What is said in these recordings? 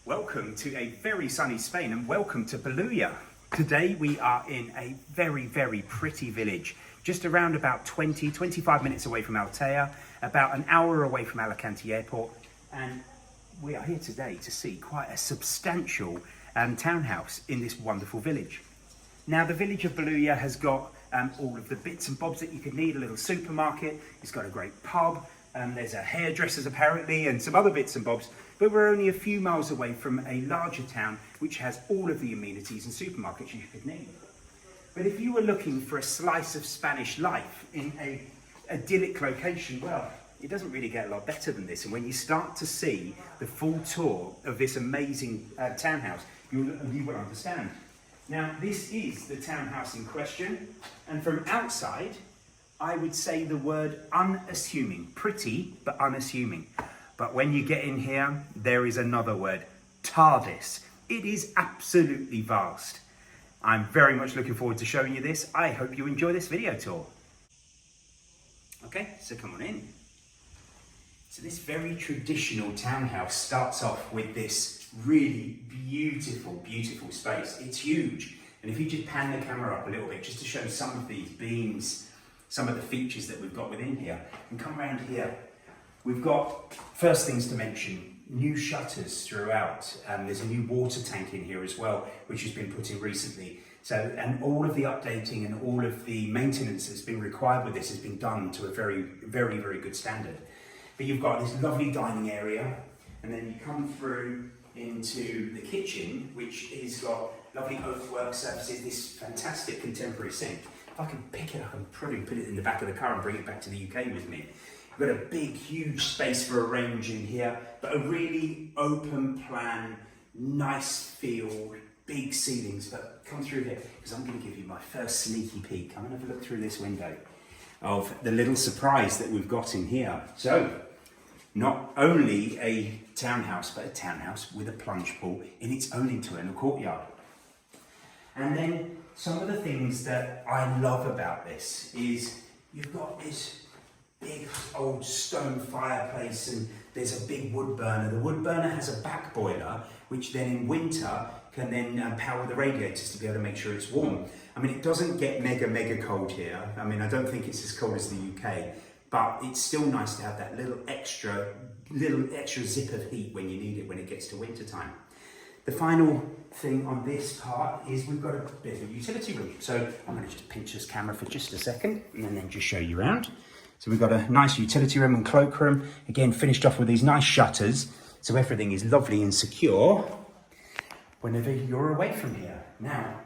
Welcome to a very sunny Spain and welcome to Bolulla. Today we are in a very, very pretty village, just around about 25 minutes away from Altea, about an hour away from Alicante Airport, and we are here today to see quite a substantial townhouse in this wonderful village. Now the village of Bolulla has got all of the bits and bobs that you could need, a little supermarket, it's got a great pub, there's a hairdresser's apparently and some other bits and bobs, but we're only a few miles away from a larger town which has all of the amenities and supermarkets you could need. But if you were looking for a slice of Spanish life in a idyllic location, well, it doesn't really get a lot better than this. And when you start to see the full tour of this amazing townhouse, you will understand. Now, this is the townhouse in question, and from outside, I would say the word unassuming. Pretty, but unassuming. But when you get in here, there is another word, TARDIS. It is absolutely vast. I'm very much looking forward to showing you this. I hope you enjoy this video tour. Okay, so come on in. So this very traditional townhouse starts off with this really beautiful, beautiful space. It's huge. And if you just pan the camera up a little bit, just to show some of these beams, some of the features that we've got within here, and come around here, we've got, first things to mention, new shutters throughout. There's a new water tank in here as well, which has been put in recently. So, and all of the updating and all of the maintenance that's been required with this has been done to a very, very, very good standard. But you've got this lovely dining area, and then you come through into the kitchen, which has got lovely oakwork surfaces, this fantastic contemporary sink. If I can pick it up and probably put it in the back of the car and bring it back to the UK with me. We've got a big, huge space for a range in here, but a really open plan, nice feel, big ceilings. But come through here, because I'm going to give you my first sneaky peek. Come and have a look through this window of the little surprise that we've got in here. So, not only a townhouse, but a townhouse with a plunge pool in its own internal courtyard. And then some of the things that I love about this is you've got this big old stone fireplace and there's a big wood burner. The wood burner has a back boiler, which then in winter can then power the radiators to be able to make sure it's warm. I mean, it doesn't get mega cold here. I mean, I don't think it's as cold as the UK, but it's still nice to have that little extra zip of heat when you need it when it gets to winter time. The final thing on this part is we've got a bit of a utility room. So I'm going to just pinch this camera for just a second and then just show you around. So we've got a nice utility room and cloakroom, again finished off with these nice shutters, so everything is lovely and secure whenever you're away from here. Now,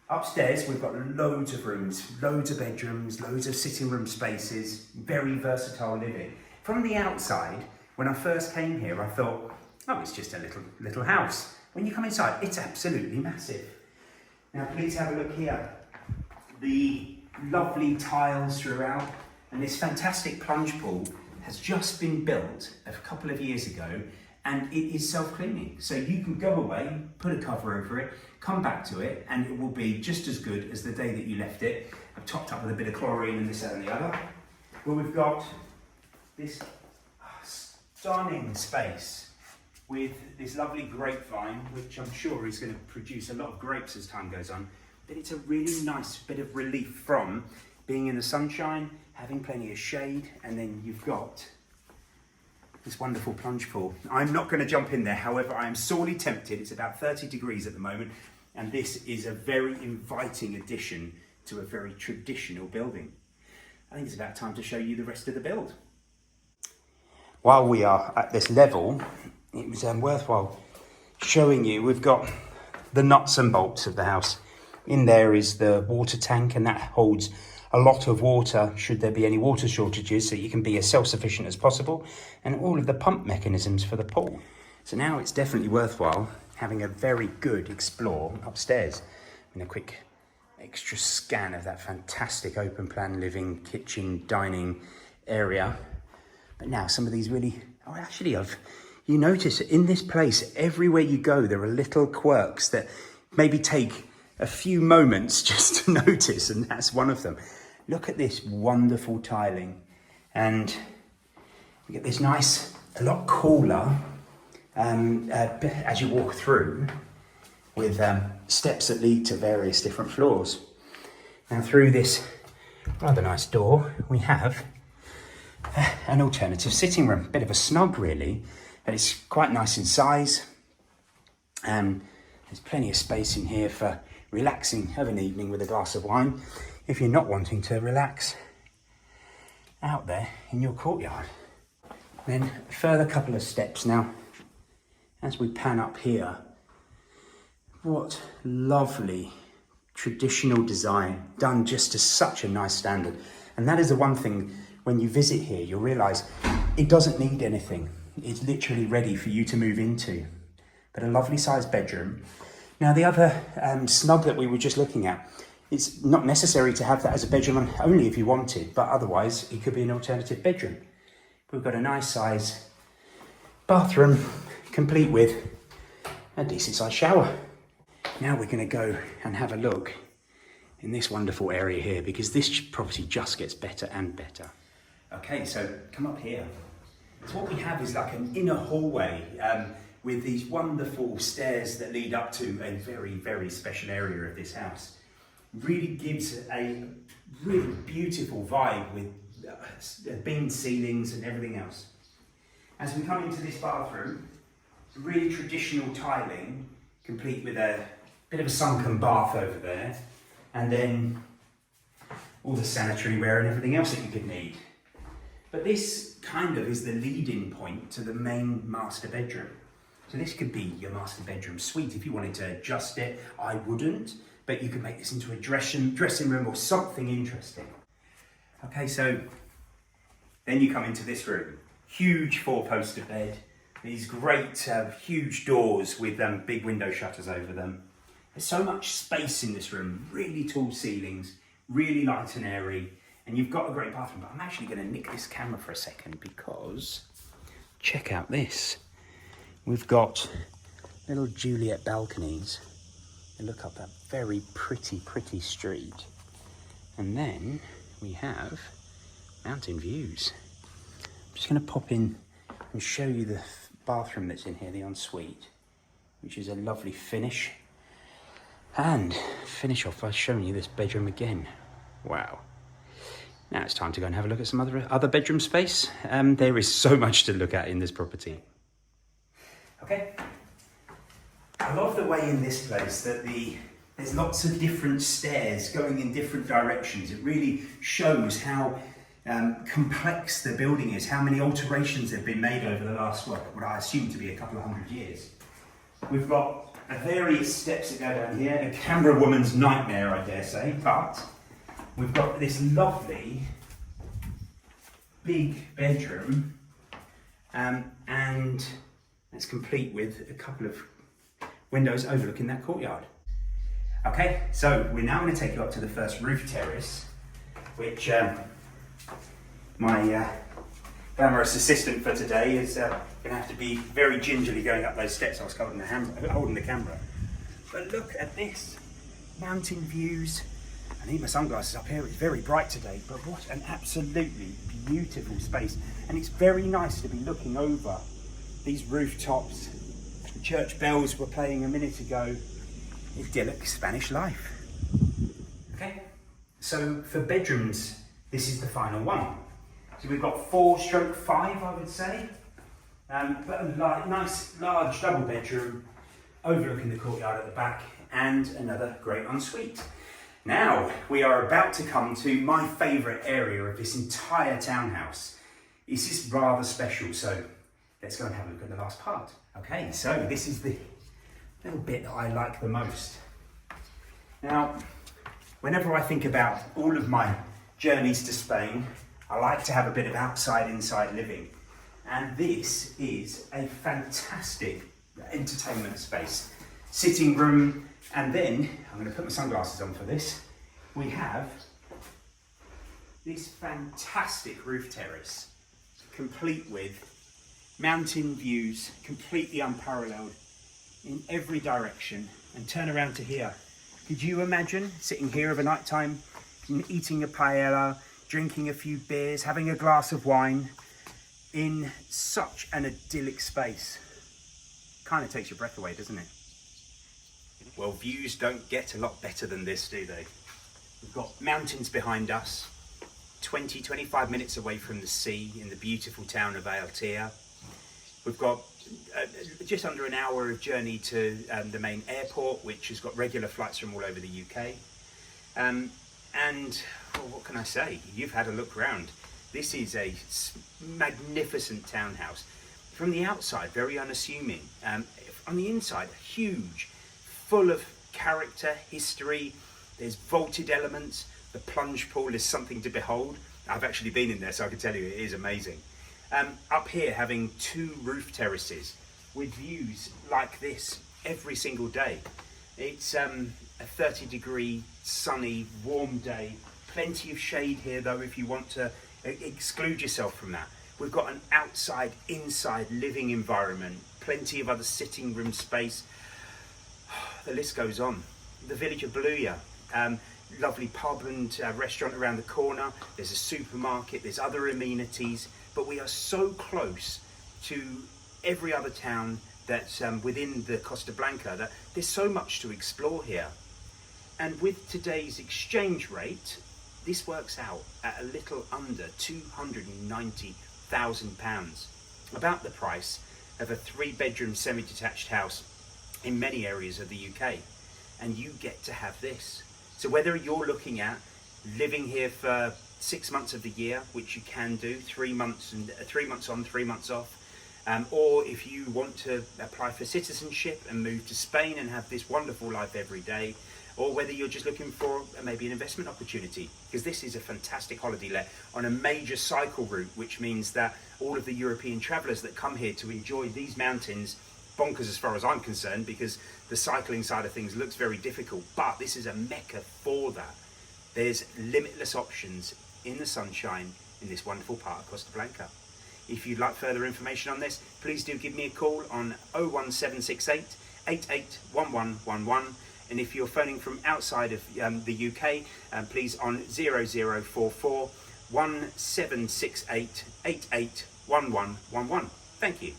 upstairs we've got loads of rooms, loads of bedrooms, loads of sitting room spaces, very versatile living. From the outside, when I first came here, I thought, oh, it's just a little house. When you come inside, it's absolutely massive. Now please have a look here. The lovely tiles throughout, and this fantastic plunge pool has just been built a couple of years ago, and it is self-cleaning. So you can go away, put a cover over it, come back to it, and it will be just as good as the day that you left it. I've topped up with a bit of chlorine and this, that, and the other. Well, we've got this stunning space with this lovely grapevine, which I'm sure is going to produce a lot of grapes as time goes on. But it's a really nice bit of relief from being in the sunshine, having plenty of shade, and then you've got this wonderful plunge pool. I'm not going to jump in there, however, I am sorely tempted. It's about 30 degrees at the moment, and this is a very inviting addition to a very traditional building. I think it's about time to show you the rest of the build. While we are at this level, it was worthwhile showing you, we've got the nuts and bolts of the house. In there is the water tank, and that holds a lot of water should there be any water shortages, so you can be as self-sufficient as possible, and all of the pump mechanisms for the pool. So now it's definitely worthwhile having a very good explore upstairs. And a quick extra scan of that fantastic open plan living, kitchen, dining area. But now some of these really, you notice in this place, everywhere you go, there are little quirks that maybe take a few moments just to notice, and that's one of them. Look at this wonderful tiling, and you get this nice, a lot cooler as you walk through, with steps that lead to various different floors. Now through this rather nice door, we have an alternative sitting room. Bit of a snug really, but it's quite nice in size. There's plenty of space in here for relaxing of an evening with a glass of wine, if you're not wanting to relax out there in your courtyard. Then a further couple of steps now. As we pan up here, what lovely traditional design done just to such a nice standard. And that is the one thing, when you visit here, you'll realise it doesn't need anything. It's literally ready for you to move into. But a lovely sized bedroom. Now the other snug that we were just looking at, it's not necessary to have that as a bedroom, only if you wanted, but otherwise it could be an alternative bedroom. We've got a nice size bathroom, complete with a decent sized shower. Now we're going to go and have a look in this wonderful area here, because this property just gets better and better. Okay, so come up here. So what we have is like an inner hallway with these wonderful stairs that lead up to a very, very special area of this house. Really gives a really beautiful vibe with beamed ceilings and everything else. As we come into this bathroom, really traditional tiling, complete with a bit of a sunken bath over there, and then all the sanitary ware and everything else that you could need. But this kind of is the lead-in point to the main master bedroom. So this could be your master bedroom suite if you wanted to adjust it. I wouldn't, but you could make this into a dressing room or something interesting. Okay, so then you come into this room. Huge four-poster bed. These great huge doors with big window shutters over them. There's so much space in this room, really tall ceilings, really light and airy, and you've got a great bathroom. But I'm actually going to nick this camera for a second, because check out this. We've got little Juliet balconies that look up that very pretty, pretty street. And then we have mountain views. I'm just going to pop in and show you the bathroom that's in here, the ensuite, which is a lovely finish. And finish off by showing you this bedroom again. Wow. Now it's time to go and have a look at some other bedroom space. There is so much to look at in this property. Okay. I love the way in this place that there's lots of different stairs going in different directions. It really shows how complex the building is, how many alterations have been made over the last, what I assume to be a couple of 100 years. We've got various steps that go down here, a Canberra woman's nightmare, I dare say, but we've got this lovely big bedroom, and it's complete with a couple of windows overlooking that courtyard. Okay, so we're now going to take you up to the first roof terrace, which my glamorous assistant for today is going to have to be very gingerly going up those steps. I was holding the camera. But look at this, mountain views. I need my sunglasses up here, it's very bright today, but what an absolutely beautiful space. And it's very nice to be looking over these rooftops. The church bells were playing a minute ago. Idyllic Spanish life. Okay, so for bedrooms, this is the final one. So we've got 4/5, I would say. But a nice large double bedroom overlooking the courtyard at the back, and another great ensuite. Now we are about to come to my favourite area of this entire townhouse. This is rather special, so let's go and have a look at the last part. Okay, so this is the little bit that I like the most. Now, whenever I think about all of my journeys to Spain, I like to have a bit of outside-inside living. And this is a fantastic entertainment space. Sitting room, and then, I'm going to put my sunglasses on for this, we have this fantastic roof terrace, complete with mountain views, completely unparalleled in every direction. And turn around to here. Could you imagine sitting here of a night time, eating a paella, drinking a few beers, having a glass of wine in such an idyllic space? Kind of takes your breath away, doesn't it? Well, views don't get a lot better than this, do they? We've got mountains behind us, 25 minutes away from the sea in the beautiful town of Aotea. We've got just under an hour of journey to the main airport, which has got regular flights from all over the UK. And well, what can I say? You've had a look around. This is a magnificent townhouse. From the outside, very unassuming. On the inside, huge, full of character, history. There's vaulted elements. The plunge pool is something to behold. I've actually been in there, so I can tell you it is amazing. Up here, having 2 roof terraces with views like this every single day. It's a 30-degree, sunny, warm day. Plenty of shade here, though, if you want to exclude yourself from that. We've got an outside, inside living environment. Plenty of other sitting room space. The list goes on. The village of Bluya. Lovely pub and restaurant around the corner. There's a supermarket, there's other amenities, but we are so close to every other town that's within the Costa Blanca that there's so much to explore here. And with today's exchange rate, this works out at a little under £290,000, about the price of a 3-bedroom semi-detached house in many areas of the UK. And you get to have this. So whether you're looking at living here for 6 months of the year, which you can do, 3 months on, 3 months off, or if you want to apply for citizenship and move to Spain and have this wonderful life every day, or whether you're just looking for maybe an investment opportunity, because this is a fantastic holiday let on a major cycle route, which means that all of the European travellers that come here to enjoy these mountains, bonkers as far as I'm concerned, because the cycling side of things looks very difficult, but this is a mecca for that. There's limitless options in the sunshine in this wonderful part of Costa Blanca. If you'd like further information on this, please do give me a call on 01768 881111, and if you're phoning from outside of the UK, please on 0044 1768 881111. Thank you.